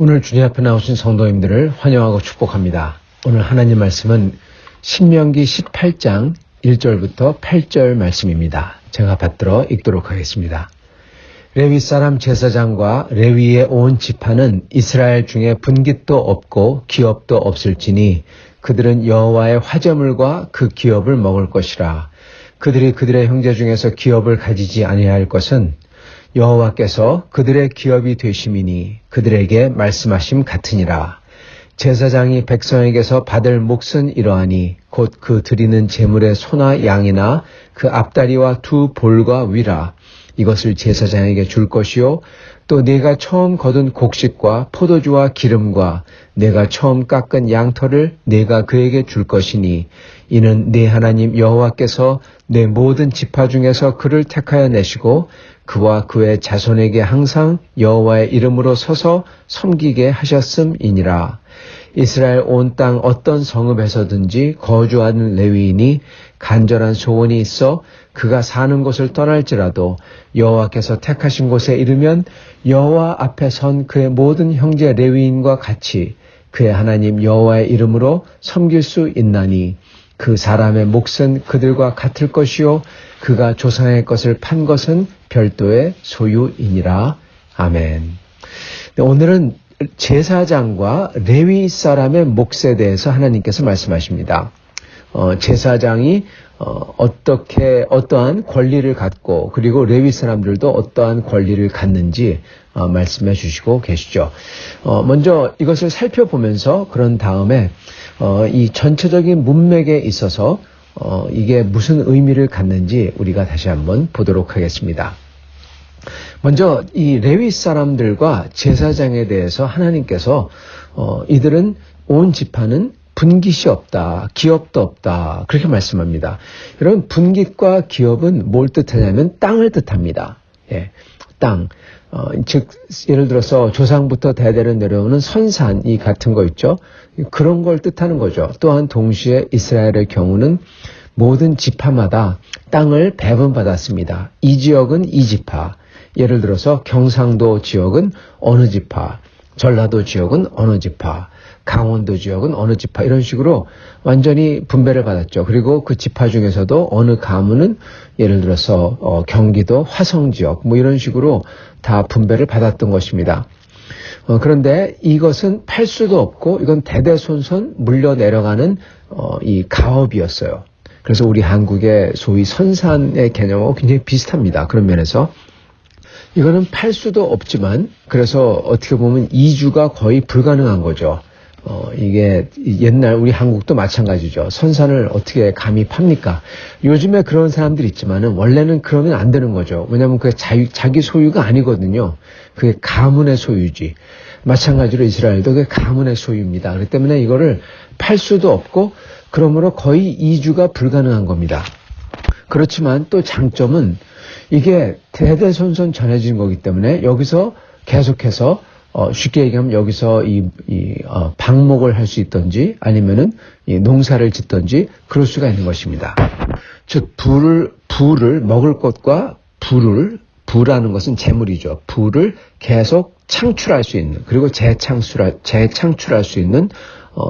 오늘 주님 앞에 나오신 성도님들을 환영하고 축복합니다. 오늘 하나님 말씀은 신명기 18장 1절부터 8절 말씀입니다. 제가 받들어 읽도록 하겠습니다. 레위 사람 제사장과 레위의 온 지파는 이스라엘 중에 분깃도 없고 기업도 없을지니 그들은 여호와의 화제물과 그 기업을 먹을 것이라. 그들이 그들의 형제 중에서 기업을 가지지 아니할 것은 여호와께서 그들의 기업이 되심이니 그들에게 말씀하심 같으니라. 제사장이 백성에게서 받을 몫은 이러하니 곧 그 드리는 제물의 소나 양이나 그 앞다리와 두 볼과 위라. 이것을 제사장에게 줄 것이요 또 내가 처음 거둔 곡식과 포도주와 기름과 내가 처음 깎은 양털을 내가 그에게 줄 것이니 이는 네 하나님 여호와께서 내 모든 지파 중에서 그를 택하여 내시고 그와 그의 자손에게 항상 여호와의 이름으로 서서 섬기게 하셨음이니라. 이스라엘 온 땅 어떤 성읍에서든지 거주하는 레위인이 간절한 소원이 있어 그가 사는 곳을 떠날지라도 여호와께서 택하신 곳에 이르면 여호와 앞에 선 그의 모든 형제 레위인과 같이 그의 하나님 여호와의 이름으로 섬길 수 있나니 그 사람의 몫은 그들과 같을 것이요 그가 조상의 것을 판 것은 별도의 소유이니라. 아멘. 오늘은 제사장과 레위 사람의 몫에 대해서 하나님께서 말씀하십니다. 제사장이 어떠한 권리를 갖고 그리고 레위 사람들도 어떠한 권리를 갖는지 말씀해 주시고 계시죠. 먼저 이것을 살펴보면서 그런 다음에 이 전체적인 문맥에 있어서 이게 무슨 의미를 갖는지 우리가 다시 한번 보도록 하겠습니다. 먼저 이 레위 사람들과 제사장에 대해서 하나님께서 이들은 온 지파는 분깃이 없다, 기업도 없다 그렇게 말씀합니다. 여러분 분깃과 기업은 뭘 뜻하냐면 땅을 뜻합니다. 예, 땅. 즉 예를 들어서 조상부터 대대로 내려오는 선산이 같은 거 있죠. 그런 걸 뜻하는 거죠. 또한 동시에 이스라엘의 경우는 모든 지파마다 땅을 배분받았습니다. 이 지역은 이 지파. 예를 들어서 경상도 지역은 어느 지파, 전라도 지역은 어느 지파, 강원도 지역은 어느 지파 이런 식으로 완전히 분배를 받았죠. 그리고 그 지파 중에서도 어느 가문은 예를 들어서 경기도 화성 지역 뭐 이런 식으로 다 분배를 받았던 것입니다. 그런데 이것은 팔 수도 없고 이건 대대손손 물려 내려가는 이 가업이었어요. 그래서 우리 한국의 소위 선산의 개념하고 굉장히 비슷합니다. 그런 면에서 이거는 팔 수도 없지만 그래서 어떻게 보면 이주가 거의 불가능한 거죠. 이게 옛날 우리 한국도 마찬가지죠. 선산을 어떻게 감히 팝니까? 요즘에 그런 사람들이 있지만은 원래는 그러면 안 되는 거죠. 왜냐하면 그게 자기 소유가 아니거든요. 그게 가문의 소유지. 마찬가지로 이스라엘도 그게 가문의 소유입니다. 그렇기 때문에 이거를 팔 수도 없고 그러므로 거의 이주가 불가능한 겁니다. 그렇지만 또 장점은 이게 대대손손 전해진 거기 때문에 여기서 계속해서 쉽게 얘기하면 여기서 방목을 할 수 있든지 아니면은 이 농사를 짓든지 그럴 수가 있는 것입니다. 즉 부를 먹을 것과 부라는 것은 재물이죠. 부를 계속 창출할 수 있는 그리고 재창출할 수 있는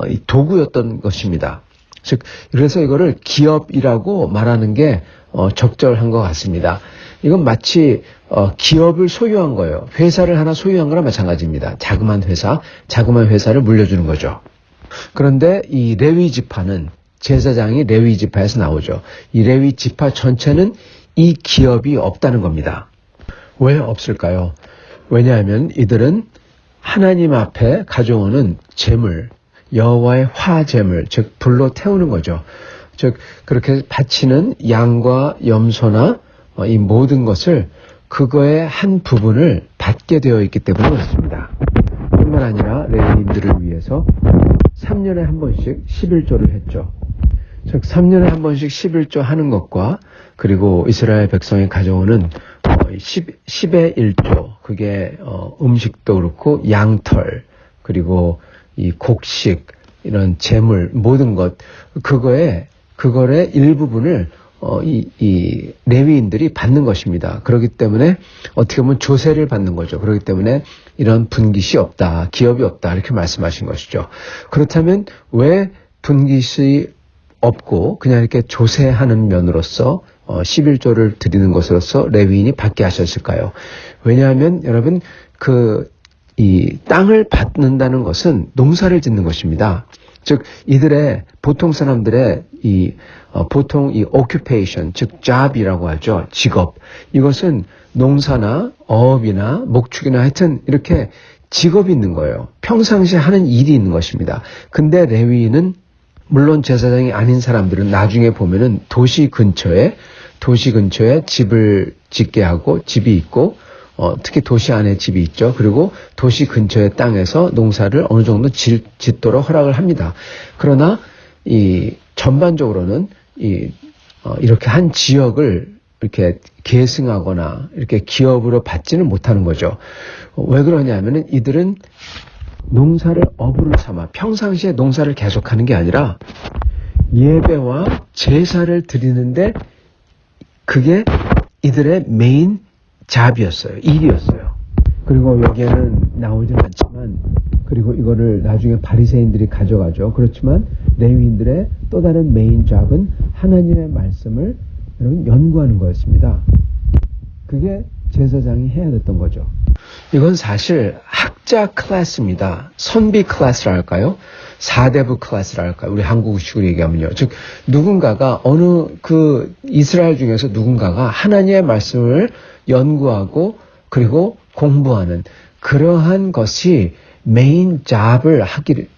이 도구였던 것입니다. 즉, 그래서 이거를 기업이라고 말하는 게 적절한 것 같습니다. 이건 마치 기업을 소유한 거예요. 회사를 하나 소유한 거나 마찬가지입니다. 자그마한 회사를 물려주는 거죠. 그런데 이 레위 지파는 제사장이 레위 지파에서 나오죠. 이 레위 지파 전체는 이 기업이 없다는 겁니다. 왜 없을까요? 왜냐하면 이들은 하나님 앞에 가져오는 제물, 여호와의 화제물, 즉 불로 태우는 거죠. 즉 그렇게 바치는 양과 염소나 이 모든 것을 그거의 한 부분을 받게 되어 있기 때문에 그렇습니다. 뿐만 아니라 레위인들을 위해서 3년에 한 번씩 11조를 했죠. 즉 3년에 한 번씩 11조 하는 것과 그리고 이스라엘 백성이 가져오는 10의 1조, 그게 음식도 그렇고 양털, 그리고 이 곡식, 이런 재물, 모든 것, 그거의 일부분을 이 레위인들이 받는 것입니다. 그렇기 때문에 어떻게 보면 조세를 받는 거죠. 그렇기 때문에 이런 분깃이 없다, 기업이 없다, 이렇게 말씀하신 것이죠. 그렇다면 왜 분깃이 없고 그냥 이렇게 조세하는 면으로서 11조를 드리는 것으로서 레위인이 받게 하셨을까요? 왜냐하면 여러분 이 땅을 받는다는 것은 농사를 짓는 것입니다. 즉 이들의 보통 사람들의 보통 이 occupation, 즉 job이라고 하죠. 직업. 이것은 농사나 어업이나 목축이나 하여튼 이렇게 직업이 있는 거예요. 평상시에 하는 일이 있는 것입니다. 근데 레위인은 물론 제사장이 아닌 사람들은 나중에 보면은 도시 근처에 집을 짓게 하고 집이 있고 특히 도시 안에 집이 있죠. 그리고 도시 근처의 땅에서 농사를 어느 정도 짓도록 허락을 합니다. 그러나 이 전반적으로는 이렇게 한 지역을 이렇게 계승하거나 이렇게 기업으로 받지는 못하는 거죠. 왜 그러냐면은 이들은 농사를 업으로 삼아 평상시에 농사를 계속하는 게 아니라 예배와 제사를 드리는데 그게 이들의 메인 잡이었어요. 일이었어요. 그리고 여기에는 나오진 않지만 그리고 이거를 나중에 바리새인들이 가져가죠. 그렇지만 레위인들의 또 다른 메인 잡은 하나님의 말씀을 여러분 연구하는 거였습니다. 그게 제사장이 해야 됐던 거죠. 이건 사실 학자 클래스입니다. 선비 클래스라 할까요? 사대부 클래스라 할까요? 우리 한국식으로 얘기하면요. 즉 누군가가 이스라엘 중에서 누군가가 하나님의 말씀을 연구하고 그리고 공부하는 그러한 것이 메인 잡을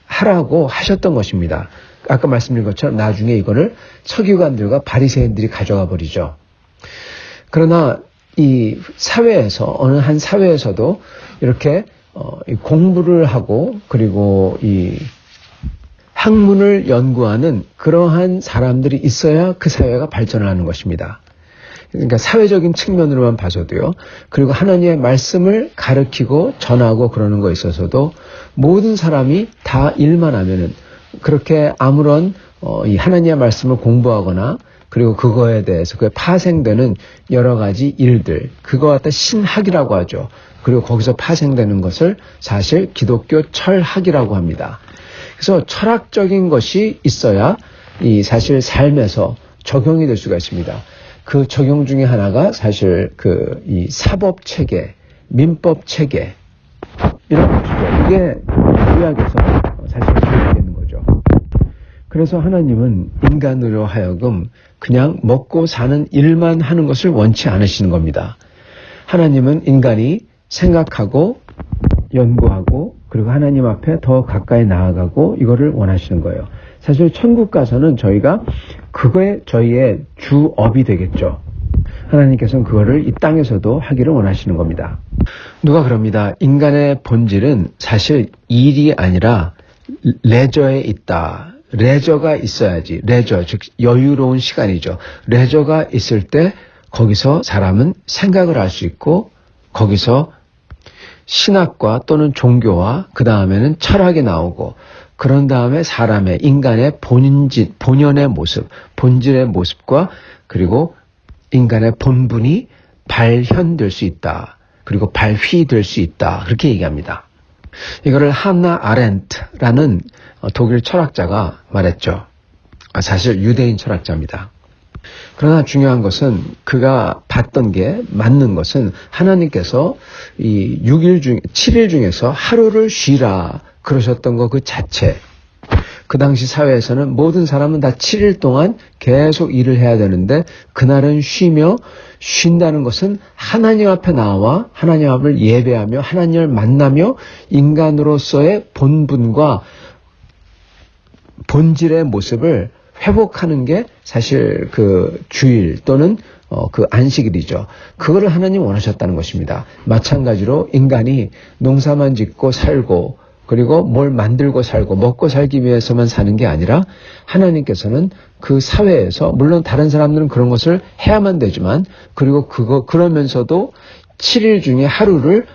하라고 하셨던 것입니다. 아까 말씀드린 것처럼 나중에 이거를 서기관들과 바리새인들이 가져가 버리죠. 그러나 이 사회에서 어느 한 사회에서도 이렇게 공부를 하고 그리고 이 학문을 연구하는 그러한 사람들이 있어야 그 사회가 발전을 하는 것입니다. 그러니까 사회적인 측면으로만 봐서도요. 그리고 하나님의 말씀을 가르치고 전하고 그러는 거에 있어서도 모든 사람이 다 일만 하면은 그렇게 아무런 이 하나님의 말씀을 공부하거나 그리고 그거에 대해서 그에 파생되는 여러 가지 일들, 그거 갖다 신학이라고 하죠. 그리고 거기서 파생되는 것을 사실 기독교 철학이라고 합니다. 그래서 철학적인 것이 있어야 이 사실 삶에서 적용이 될 수가 있습니다. 그 적용 중에 하나가 사실 이 사법 체계, 민법 체계 이런 것이죠. 이게 구약에서 사실 기록되는 거죠. 그래서 하나님은 인간으로 하여금 그냥 먹고 사는 일만 하는 것을 원치 않으시는 겁니다. 하나님은 인간이 생각하고 연구하고 그리고 하나님 앞에 더 가까이 나아가고 이거를 원하시는 거예요. 사실 천국 가서는 저희가 그거에 저희의 주업이 되겠죠. 하나님께서는 그거를 이 땅에서도 하기를 원하시는 겁니다. 누가 그럽니다. 인간의 본질은 사실 일이 아니라 레저에 있다. 레저가 있어야지. 레저, 즉 여유로운 시간이죠. 레저가 있을 때 거기서 사람은 생각을 할 수 있고 거기서 신학과 또는 종교와 그 다음에는 철학이 나오고 그런 다음에 사람의 인간의 본연의 모습, 본질의 모습과 그리고 인간의 본분이 발현될 수 있다. 그리고 발휘될 수 있다. 그렇게 얘기합니다. 이거를 한나 아렌트라는 독일 철학자가 말했죠. 사실 유대인 철학자입니다. 그러나 중요한 것은 그가 봤던 게 맞는 것은 하나님께서 이 7일 중에서 하루를 쉬라 그러셨던 것 그 자체. 그 당시 사회에서는 모든 사람은 다 7일 동안 계속 일을 해야 되는데 그날은 쉬며 쉰다는 것은 하나님 앞에 나와 하나님 앞을 예배하며 하나님을 만나며 인간으로서의 본분과 본질의 모습을 회복하는 게 사실 그 주일 또는 그 안식일이죠. 그거를 하나님 원하셨다는 것입니다. 마찬가지로 인간이 농사만 짓고 살고 그리고 뭘 만들고 살고 먹고 살기 위해서만 사는 게 아니라 하나님께서는 그 사회에서 물론 다른 사람들은 그런 것을 해야만 되지만 그리고 그러면서도 7일 중에 하루를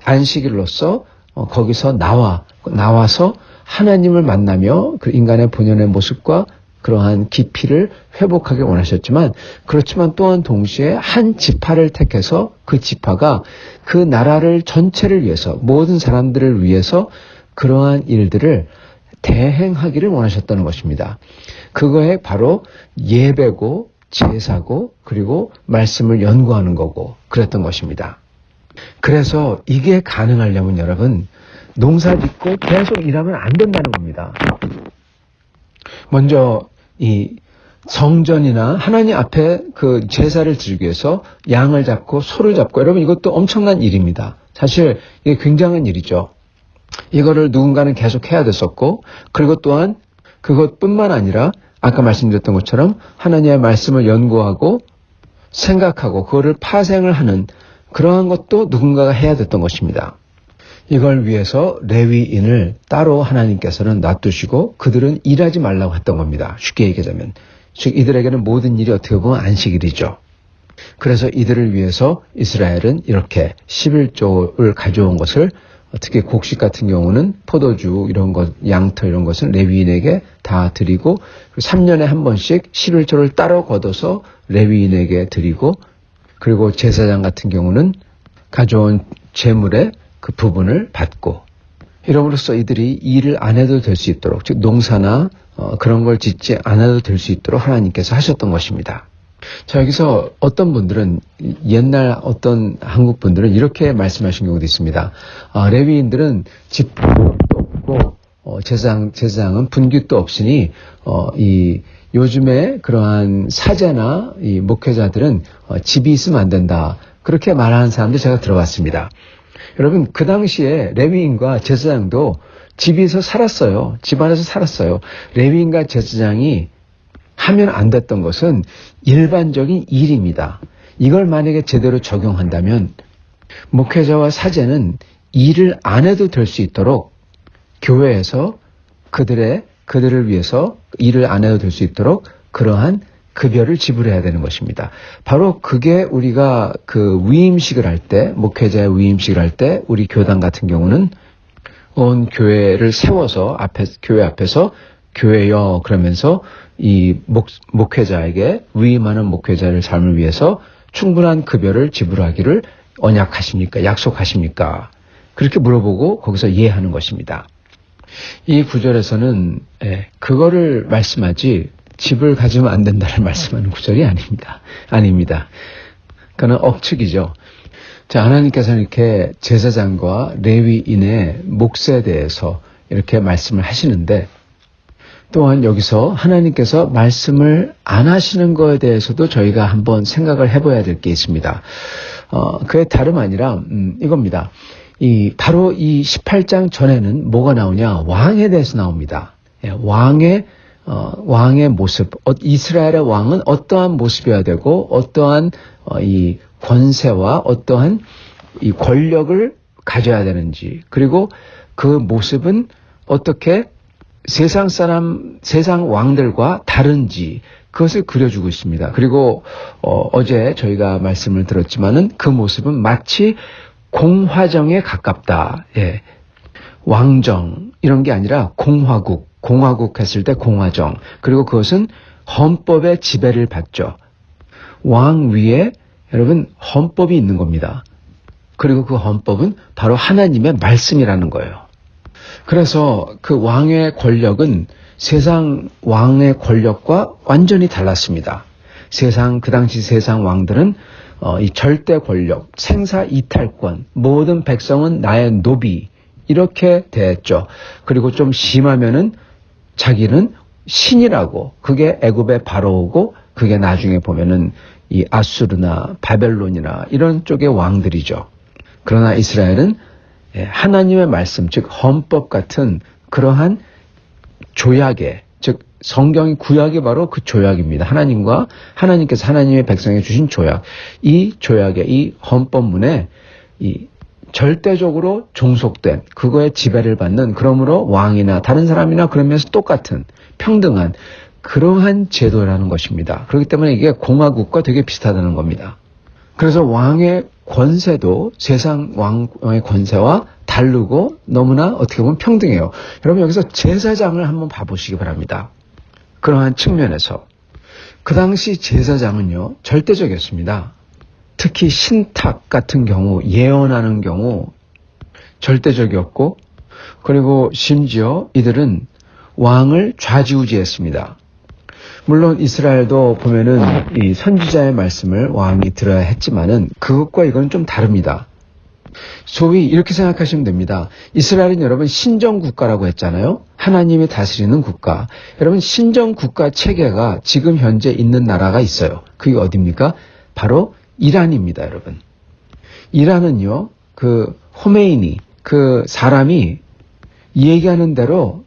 안식일로서 거기서 나와서 하나님을 만나며 그 인간의 본연의 모습과 그러한 깊이를 회복하길 원하셨지만 그렇지만 또한 동시에 한 지파를 택해서 그 지파가 그 나라를 전체를 위해서 모든 사람들을 위해서 그러한 일들을 대행하기를 원하셨다는 것입니다. 그거에 바로 예배고 제사고 그리고 말씀을 연구하는 거고 그랬던 것입니다. 그래서 이게 가능하려면 여러분 농사 짓고 계속 일하면 안 된다는 겁니다. 먼저 이 성전이나 하나님 앞에 그 제사를 드리기 위해서 양을 잡고 소를 잡고 여러분 이것도 엄청난 일입니다. 사실 이게 굉장한 일이죠. 이거를 누군가는 계속 해야 됐었고 그리고 또한 그것뿐만 아니라 아까 말씀드렸던 것처럼 하나님의 말씀을 연구하고 생각하고 그거를 파생을 하는 그러한 것도 누군가가 해야 됐던 것입니다. 이걸 위해서 레위인을 따로 하나님께서는 놔두시고 그들은 일하지 말라고 했던 겁니다. 쉽게 얘기하자면. 즉 이들에게는 모든 일이 어떻게 보면 안식일이죠. 그래서 이들을 위해서 이스라엘은 이렇게 11조를 가져온 것을 특히 곡식 같은 경우는 포도주 이런 것, 양털 이런 것은 레위인에게 다 드리고 3년에 한 번씩 11조를 따로 걷어서 레위인에게 드리고 그리고 제사장 같은 경우는 가져온 재물의 그 부분을 받고 이러므로써 이들이 일을 안 해도 될 수 있도록 즉 농사나 그런 걸 짓지 않아도 될 수 있도록 하나님께서 하셨던 것입니다. 자 여기서 어떤 분들은 옛날 어떤 한국 분들은 이렇게 말씀하신 경우도 있습니다. 레위인들은 집도 없고 제사장은 분깃도 없으니 이 요즘에 그러한 사제나 이 목회자들은 집이 있으면 안 된다. 그렇게 말하는 사람들 제가 들어봤습니다. 여러분 그 당시에 레위인과 제사장도 집에서 살았어요. 집 안에서 살았어요. 레위인과 제사장이 하면 안 됐던 것은 일반적인 일입니다. 이걸 만약에 제대로 적용한다면 목회자와 사제는 일을 안 해도 될 수 있도록 교회에서 그들을 위해서 일을 안 해도 될 수 있도록 그러한 급여를 지불해야 되는 것입니다. 바로 그게 우리가 그 위임식을 할 때, 목회자의 위임식을 할 때 우리 교단 같은 경우는 온 교회를 세워서 교회 앞에서 교회여 그러면서 이 목회자에게 위임하는 목회자의 삶을 위해서 충분한 급여를 지불하기를 언약하십니까? 약속하십니까? 그렇게 물어보고 거기서 예하는 것입니다. 이 구절에서는 그거를 말씀하지 집을 가지면 안 된다는 말씀하는 구절이 아닙니다. 그거는 억측이죠. 자, 하나님께서는 이렇게 제사장과 레위인의 몫에 대해서 이렇게 말씀을 하시는데 또한 여기서 하나님께서 말씀을 안 하시는 것에 대해서도 저희가 한번 생각을 해봐야 될 게 있습니다. 그게 다름 아니라 이겁니다. 바로 이 18장 전에는 뭐가 나오냐? 왕에 대해서 나옵니다. 왕의 모습, 이스라엘의 왕은 어떠한 모습이어야 되고 어떠한 이 권세와 어떠한 이 권력을 가져야 되는지 그리고 그 모습은 어떻게 세상 왕들과 다른지 그것을 그려주고 있습니다. 그리고 어제 저희가 말씀을 들었지만은 그 모습은 마치 공화정에 가깝다. 예. 왕정 이런 게 아니라 공화국 했을 때 공화정. 그리고 그것은 헌법의 지배를 받죠. 왕 위에 여러분 헌법이 있는 겁니다. 그리고 그 헌법은 바로 하나님의 말씀이라는 거예요. 그래서 그 왕의 권력은 세상 왕의 권력과 완전히 달랐습니다. 그 당시 세상 왕들은 이 절대 권력, 생사 이탈권, 모든 백성은 나의 노비 이렇게 대했죠. 그리고 좀 심하면은 자기는 신이라고, 그게 애굽의 바로오고 그게 나중에 보면은 이 아수르나 바벨론이나 이런 쪽의 왕들이죠. 그러나 이스라엘은 하나님의 말씀, 즉 헌법 같은 그러한 조약에, 즉 성경의 구약이 바로 그 조약입니다. 하나님께서 하나님의 백성에 주신 조약, 이 조약에, 이 헌법문에 이 절대적으로 종속된, 그거에 지배를 받는, 그러므로 왕이나 다른 사람이나 그러면서 똑같은 평등한 그러한 제도라는 것입니다. 그렇기 때문에 이게 공화국과 되게 비슷하다는 겁니다. 그래서 왕의 권세도 세상 왕의 권세와 다르고 너무나 어떻게 보면 평등해요. 여러분 여기서 제사장을 한번 봐보시기 바랍니다. 그러한 측면에서 그 당시 제사장은요 절대적이었습니다. 특히 신탁 같은 경우, 예언하는 경우 절대적이었고, 그리고 심지어 이들은 왕을 좌지우지했습니다. 물론 이스라엘도 보면은 이 선지자의 말씀을 왕이 들어야 했지만은 그것과 이건 좀 다릅니다. 소위 이렇게 생각하시면 됩니다. 이스라엘은 여러분 신정국가라고 했잖아요. 하나님이 다스리는 국가. 여러분 신정국가 체계가 지금 현재 있는 나라가 있어요. 그게 어디입니까? 바로 이란입니다, 여러분. 이란은요, 그 호메이니, 그 사람이 얘기하는 대로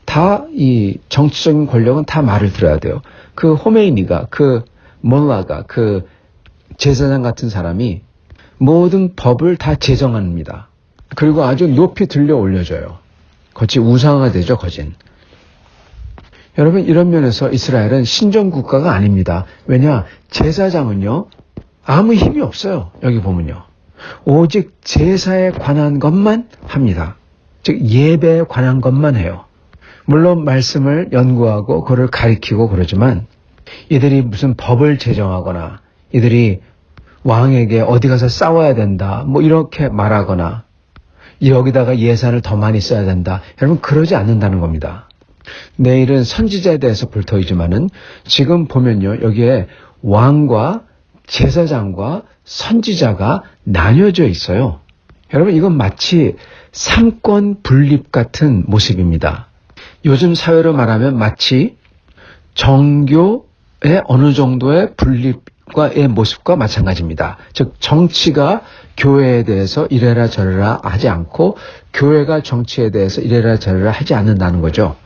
다 이 정치적인 권력은 다 말을 들어야 돼요. 그 호메이니가, 그 몰라가, 그 제사장 같은 사람이 모든 법을 다 제정합니다. 그리고 아주 높이 들려 올려줘요. 거치 우상화가 되죠, 거진. 여러분 이런 면에서 이스라엘은 신정국가가 아닙니다. 왜냐? 제사장은요 아무 힘이 없어요. 여기 보면요. 오직 제사에 관한 것만 합니다. 즉 예배에 관한 것만 해요. 물론 말씀을 연구하고 그걸 가리키고 그러지만 이들이 무슨 법을 제정하거나 이들이 왕에게 어디 가서 싸워야 된다 뭐 이렇게 말하거나 여기다가 예산을 더 많이 써야 된다. 여러분 그러지 않는다는 겁니다. 내일은 선지자에 대해서 볼 터이지만은 지금 보면요. 여기에 왕과 제사장과 선지자가 나뉘어져 있어요. 여러분 이건 마치 삼권 분립 같은 모습입니다. 요즘 사회로 말하면 마치 정교의 어느 정도의 분립과의 모습과 마찬가지입니다. 즉 정치가 교회에 대해서 이래라 저래라 하지 않고 교회가 정치에 대해서 이래라 저래라 하지 않는다는 거죠.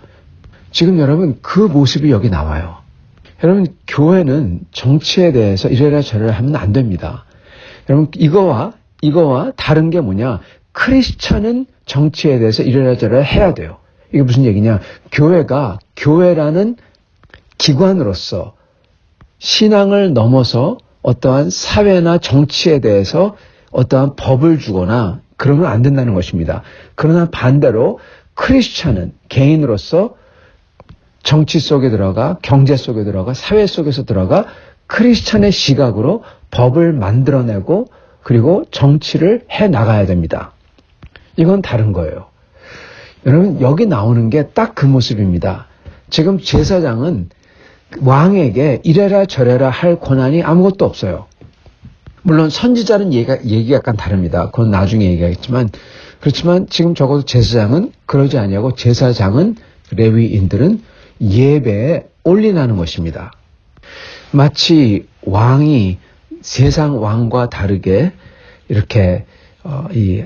지금 여러분 그 모습이 여기 나와요. 여러분 교회는 정치에 대해서 이래라 저래라 하면 안 됩니다. 여러분 이거와 다른 게 뭐냐? 크리스천은 정치에 대해서 이래라 저래라 해야 돼요. 이게 무슨 얘기냐? 교회가 교회라는 기관으로서 신앙을 넘어서 어떠한 사회나 정치에 대해서 어떠한 법을 주거나 그러면 안 된다는 것입니다. 그러나 반대로 크리스천은 개인으로서 정치 속에 들어가, 경제 속에 들어가, 사회 속에서 들어가 크리스천의 시각으로 법을 만들어내고 그리고 정치를 해 나가야 됩니다. 이건 다른 거예요. 여러분 여기 나오는 게 딱 그 모습입니다. 지금 제사장은 왕에게 이래라 저래라 할 권한이 아무것도 없어요. 물론 선지자는 얘기가 약간 다릅니다. 그건 나중에 얘기하겠지만 그렇지만 지금 적어도 제사장은 그러지 아니하고 제사장은 레위인들은 예배에 올인하는 것입니다. 마치 왕이 세상 왕과 다르게 이렇게 이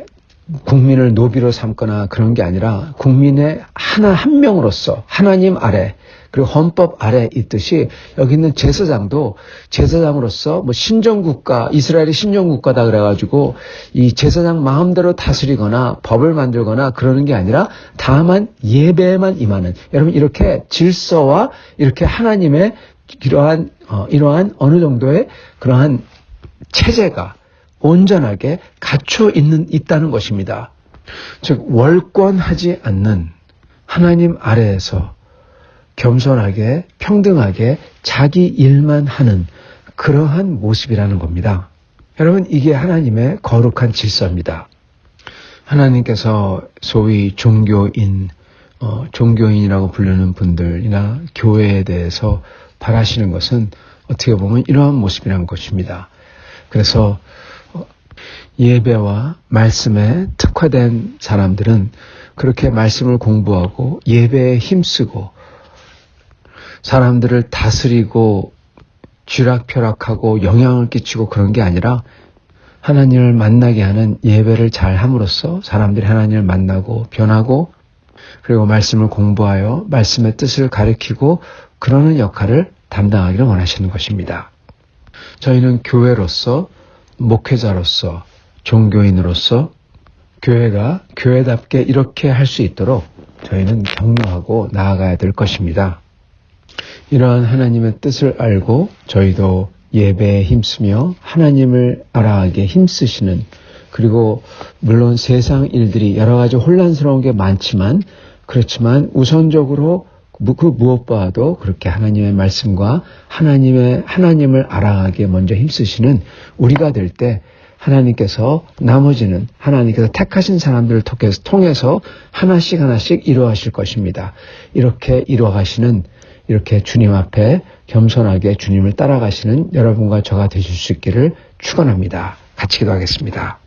국민을 노비로 삼거나 그런 게 아니라 국민의 한 명으로서 하나님 아래 그리고 헌법 아래 있듯이 여기 있는 제사장도 제사장으로서 뭐 신정국가, 이스라엘이 신정국가다 그래가지고 이 제사장 마음대로 다스리거나 법을 만들거나 그러는 게 아니라 다만 예배에만 임하는 여러분 이렇게 질서와 이렇게 하나님의 이러한 어느 정도의 그러한 체제가 온전하게 갖춰 있다는 것입니다. 즉 월권하지 않는 하나님 아래에서 겸손하게 평등하게 자기 일만 하는 그러한 모습이라는 겁니다. 여러분 이게 하나님의 거룩한 질서입니다. 하나님께서 소위 종교인 종교인이라고 부르는 분들이나 교회에 대해서 바라시는 것은 어떻게 보면 이러한 모습이란 것입니다. 그래서 예배와 말씀에 특화된 사람들은 그렇게 말씀을 공부하고 예배에 힘쓰고 사람들을 다스리고 쥐락펴락하고 영향을 끼치고 그런 게 아니라 하나님을 만나게 하는 예배를 잘 함으로써 사람들이 하나님을 만나고 변하고 그리고 말씀을 공부하여 말씀의 뜻을 가리키고 그러는 역할을 담당하기를 원하시는 것입니다. 저희는 교회로서 목회자로서 종교인으로서 교회가 교회답게 이렇게 할 수 있도록 저희는 격려하고 나아가야 될 것입니다. 이러한 하나님의 뜻을 알고 저희도 예배에 힘쓰며 하나님을 알아가기에 힘쓰시는 그리고 물론 세상 일들이 여러 가지 혼란스러운 게 많지만 그렇지만 우선적으로 그 무엇보다도 그렇게 하나님의 말씀과 하나님을 알아가기에 먼저 힘쓰시는 우리가 될 때 하나님께서 나머지는 하나님께서 택하신 사람들을 통해서 하나씩 이루어가실 것입니다. 이렇게 이루어가시는 이렇게 주님 앞에 겸손하게 주님을 따라가시는 여러분과 저가 되실 수 있기를 축원합니다. 같이 기도하겠습니다.